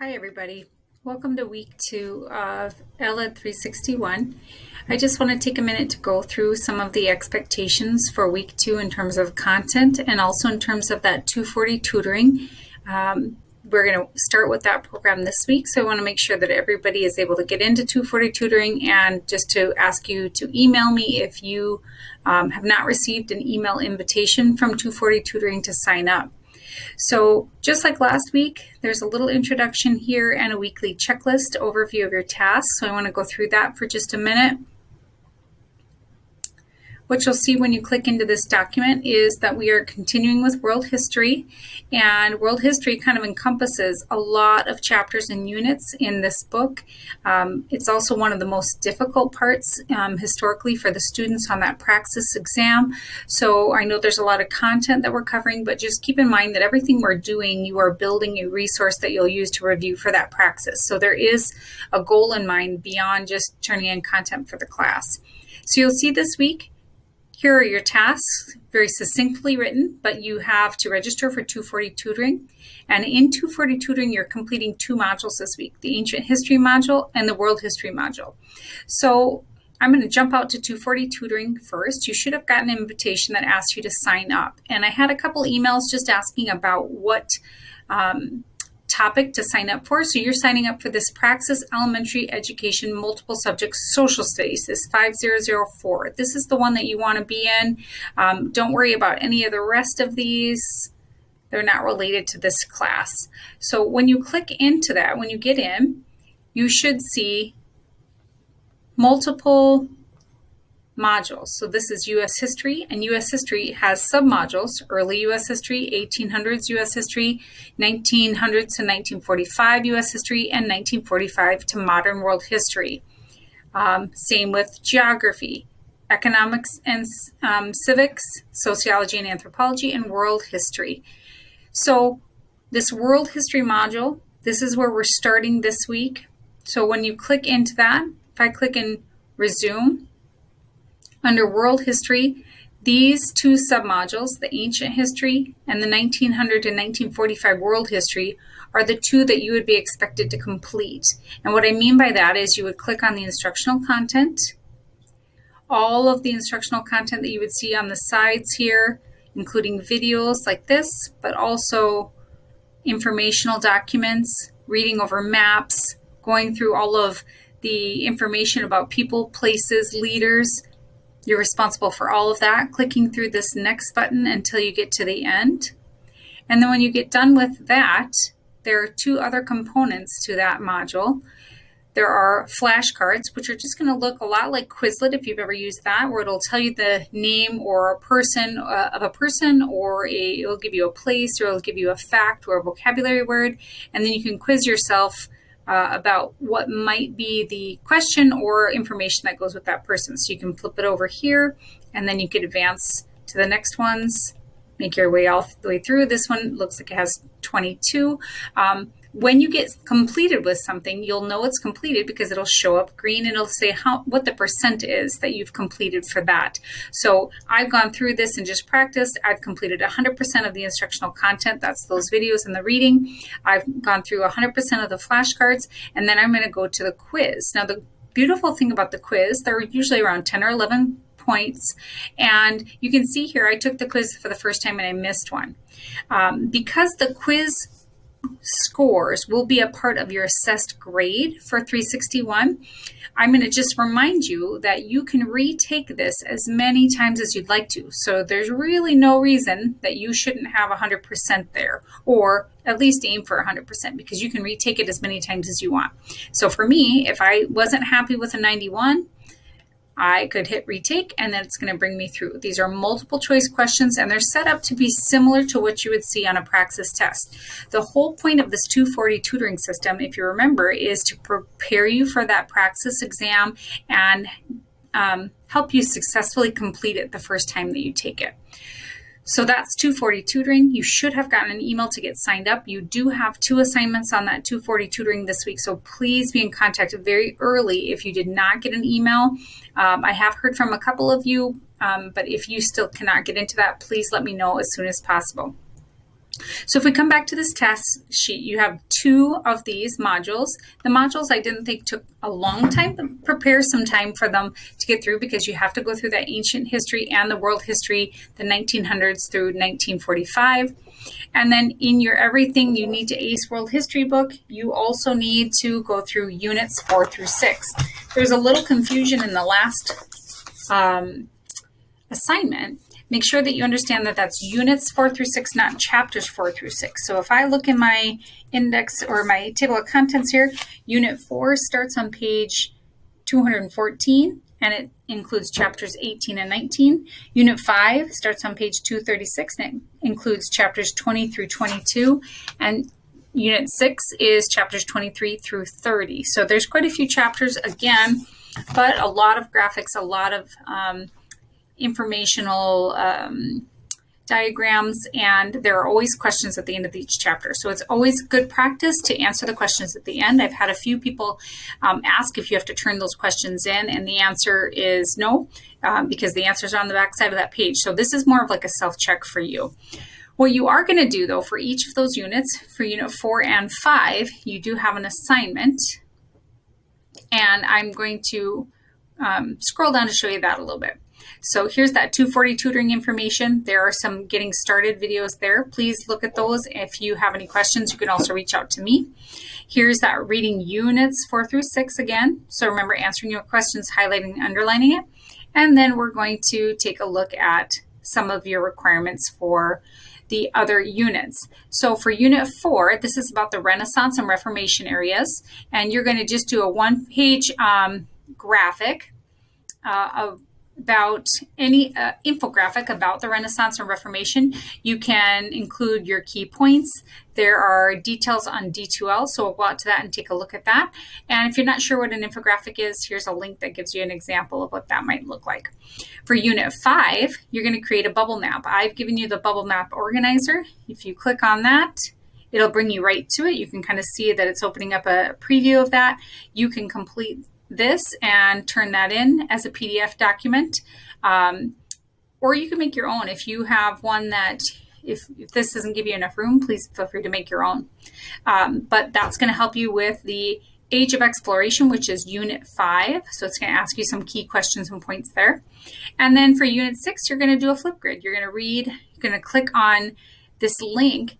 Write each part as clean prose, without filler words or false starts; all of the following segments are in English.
Hi everybody, welcome to week 2 of ELED 361. I just want to take a minute to go through some of the expectations for week 2 in terms of content and also in terms of that 240 tutoring. We're going to start with that program this week, so I want to make sure that everybody is able to get into 240 tutoring, and just to ask you to email me if you have not received an email invitation from 240 tutoring to sign up. So just like last week, there's a little introduction here and a weekly checklist overview of your tasks. So I want to go through that for just a minute. What you'll see when you click into this document is that we are continuing with world history, and world history kind of encompasses a lot of chapters and units in this book. It's also one of the most difficult parts historically for the students on that praxis exam. So I know there's a lot of content that we're covering, but just keep in mind that everything we're doing, you are building a resource that you'll use to review for that praxis. So there is a goal in mind beyond just turning in content for the class. So you'll see this week, here are your tasks, very succinctly written, but you have to register for 240 tutoring. And in 240 tutoring, you're completing 2 modules this week, the ancient history module and the world history module. So I'm going to jump out to 240 tutoring first. You should have gotten an invitation that asked you to sign up. And I had a couple emails just asking about what topic to sign up for. So you're signing up for this Praxis Elementary Education Multiple Subjects Social Studies, this 5004. This is the one that you want to be in. Don't worry about any of the rest of these. They're not related to this class. So when you click into that, when you get in, you should see multiple modules. So this is U.S. history, and U.S. history has submodules: early U.S. history, 1800s U.S. history, 1900s to 1945 U.S. history, and 1945 to modern world history. Same with geography, economics and civics, sociology and anthropology, and world history. So this world history module, this is where we're starting this week. So when you click into that, if I click in resume, under world history, these 2 submodules, the ancient history and the 1900 to 1945 world history, are the 2 that you would be expected to complete. And what I mean by that is you would click on the instructional content, all of the instructional content that you would see on the sides here, including videos like this, but also informational documents, reading over maps, going through all of the information about people, places, leaders. You're responsible for all of that, clicking through this next button until you get to the end. And then when you get done with that, there are 2 other components to that module. There are flashcards, which are just going to look a lot like Quizlet if you've ever used that, where it'll tell you the name or a person of a person, or it'll give you a place, or it'll give you a fact or a vocabulary word, and then you can quiz yourself about what might be the question or information that goes with that person. So you can flip it over here, and then you can advance to the next ones, make your way all the way through. This one looks like it has 22. When you get completed with something, you'll know it's completed because it'll show up green and it'll say what the percent is that you've completed for that. So I've gone through this and just practiced. I've completed 100% of the instructional content. That's those videos and the reading. I've gone through 100% of the flashcards, and then I'm going to go to the quiz. Now, the beautiful thing about the quiz, they're usually around 10 or 11 points. And you can see here, I took the quiz for the first time and I missed one. Because the quiz scores will be a part of your assessed grade for 361, I'm going to just remind you that you can retake this as many times as you'd like to. So there's really no reason that you shouldn't have 100% there, or at least aim for 100%, because you can retake it as many times as you want. So for me, if I wasn't happy with a 91, I could hit retake, and then it's going to bring me through. These are multiple choice questions, and they're set up to be similar to what you would see on a praxis test. The whole point of this 240 tutoring system, if you remember, is to prepare you for that praxis exam and help you successfully complete it the first time that you take it. So that's 240 tutoring. You should have gotten an email to get signed up. You do have 2 assignments on that 240 tutoring this week, so please be in contact very early if you did not get an email. I have heard from a couple of you, but if you still cannot get into that, please let me know as soon as possible. So if we come back to this test sheet, you have 2 of these modules. The modules I didn't think took a long time, but prepare some time for them to get through because you have to go through that ancient history and the world history, the 1900s through 1945. And then in your Everything You Need to Ace World History book, you also need to go through units 4 through 6. There's a little confusion in the last assignment. Make sure that you understand that that's units 4 through 6, not chapters 4 through 6. So if I look in my index or my table of contents here, unit 4 starts on page 214 and it includes chapters 18 and 19. Unit 5 starts on page 236 and it includes chapters 20 through 22. And unit 6 is chapters 23 through 30. So there's quite a few chapters again, but a lot of graphics, a lot of informational diagrams, and there are always questions at the end of each chapter. So it's always good practice to answer the questions at the end. I've had a few people ask if you have to turn those questions in, and the answer is no, because the answers are on the back side of that page. So this is more of like a self-check for you. What you are going to do though, for each of those units, for unit 4 and 5, you do have an assignment, and I'm going to scroll down to show you that a little bit. So here's that 240 tutoring information. There are some getting started videos there. Please look at those. If you have any questions, you can also reach out to me. Here's that reading units 4 through 6 again. So remember answering your questions, highlighting and underlining it. And then we're going to take a look at some of your requirements for the other units. So for unit 4, this is about the Renaissance and Reformation areas. And you're going to just do a 1-page graphic about any infographic about the Renaissance and Reformation. You can include your key points. There are details on D2L, so we'll go out to that and take a look at that. And if you're not sure what an infographic is, here's a link that gives you an example of what that might look like. For Unit 5, you're going to create a bubble map. I've given you the bubble map organizer. If you click on that, it'll bring you right to it. You can kind of see that it's opening up a preview of that. You can complete this and turn that in as a PDF document, or you can make your own. If you have one that, if this doesn't give you enough room, please feel free to make your own. But that's going to help you with the Age of Exploration, which is Unit 5. So it's going to ask you some key questions and points there. And then for Unit 6, you're going to do a flip grid. You're going to read, you're going to click on this link.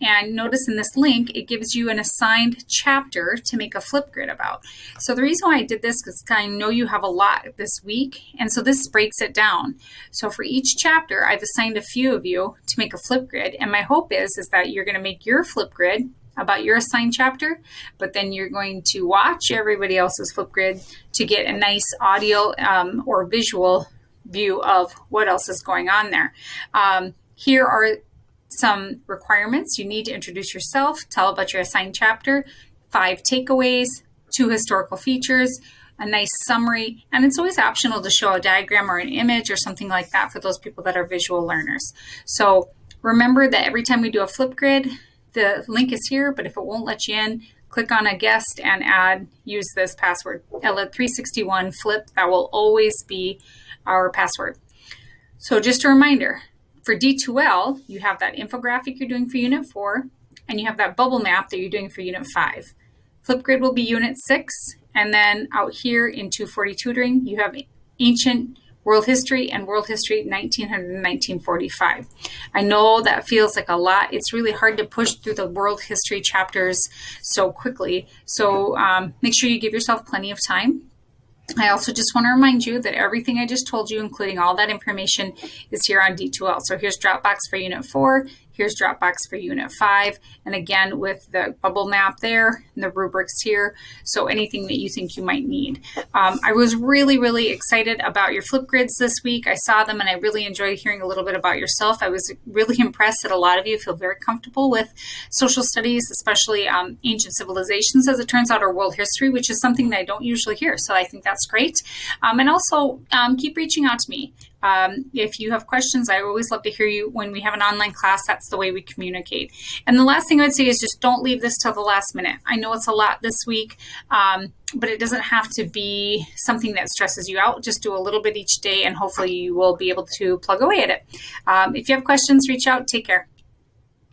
And notice in this link, it gives you an assigned chapter to make a flip grid about. So the reason why I did this is because I know you have a lot this week, and so this breaks it down. So for each chapter, I've assigned a few of you to make a flip grid, and my hope is that you're going to make your flip grid about your assigned chapter, but then you're going to watch everybody else's flip grid to get a nice audio or visual view of what else is going on there. Here are some requirements. You need to introduce yourself, tell about your assigned chapter, 5 takeaways, 2 historical features, a nice summary, and it's always optional to show a diagram or an image or something like that for those people that are visual learners. So remember that every time we do a flip grid, the link is here, but if it won't let you in, click on a guest and use this password, ELED361 flip. That will always be our password. So just a reminder, for D2L, you have that infographic you're doing for Unit 4, and you have that bubble map that you're doing for Unit 5. Flipgrid will be Unit 6, and then out here in 240 Tutoring, you have Ancient World History and World History 1900 and 1945. I know that feels like a lot. It's really hard to push through the World History chapters so quickly, so make sure you give yourself plenty of time. I also just want to remind you that everything I just told you, including all that information, is here on D2L. So here's Dropbox for Unit 4, here's Dropbox for Unit 5, and again with the bubble map there and the rubrics here, so anything that you think you might need. I was really excited about your flip grids this week. I saw them and I really enjoyed hearing a little bit about yourself. I was really impressed that a lot of you feel very comfortable with social studies, especially ancient civilizations, as it turns out, or world history, which is something that I don't usually hear, so I think that's great. And also keep reaching out to me. If you have questions, I always love to hear you. When we have an online class, that's the way we communicate. And the last thing I would say is just don't leave this till the last minute. I know it's a lot this week, but it doesn't have to be something that stresses you out. Just do a little bit each day, and hopefully you will be able to plug away at it. If you have questions, reach out. Take care.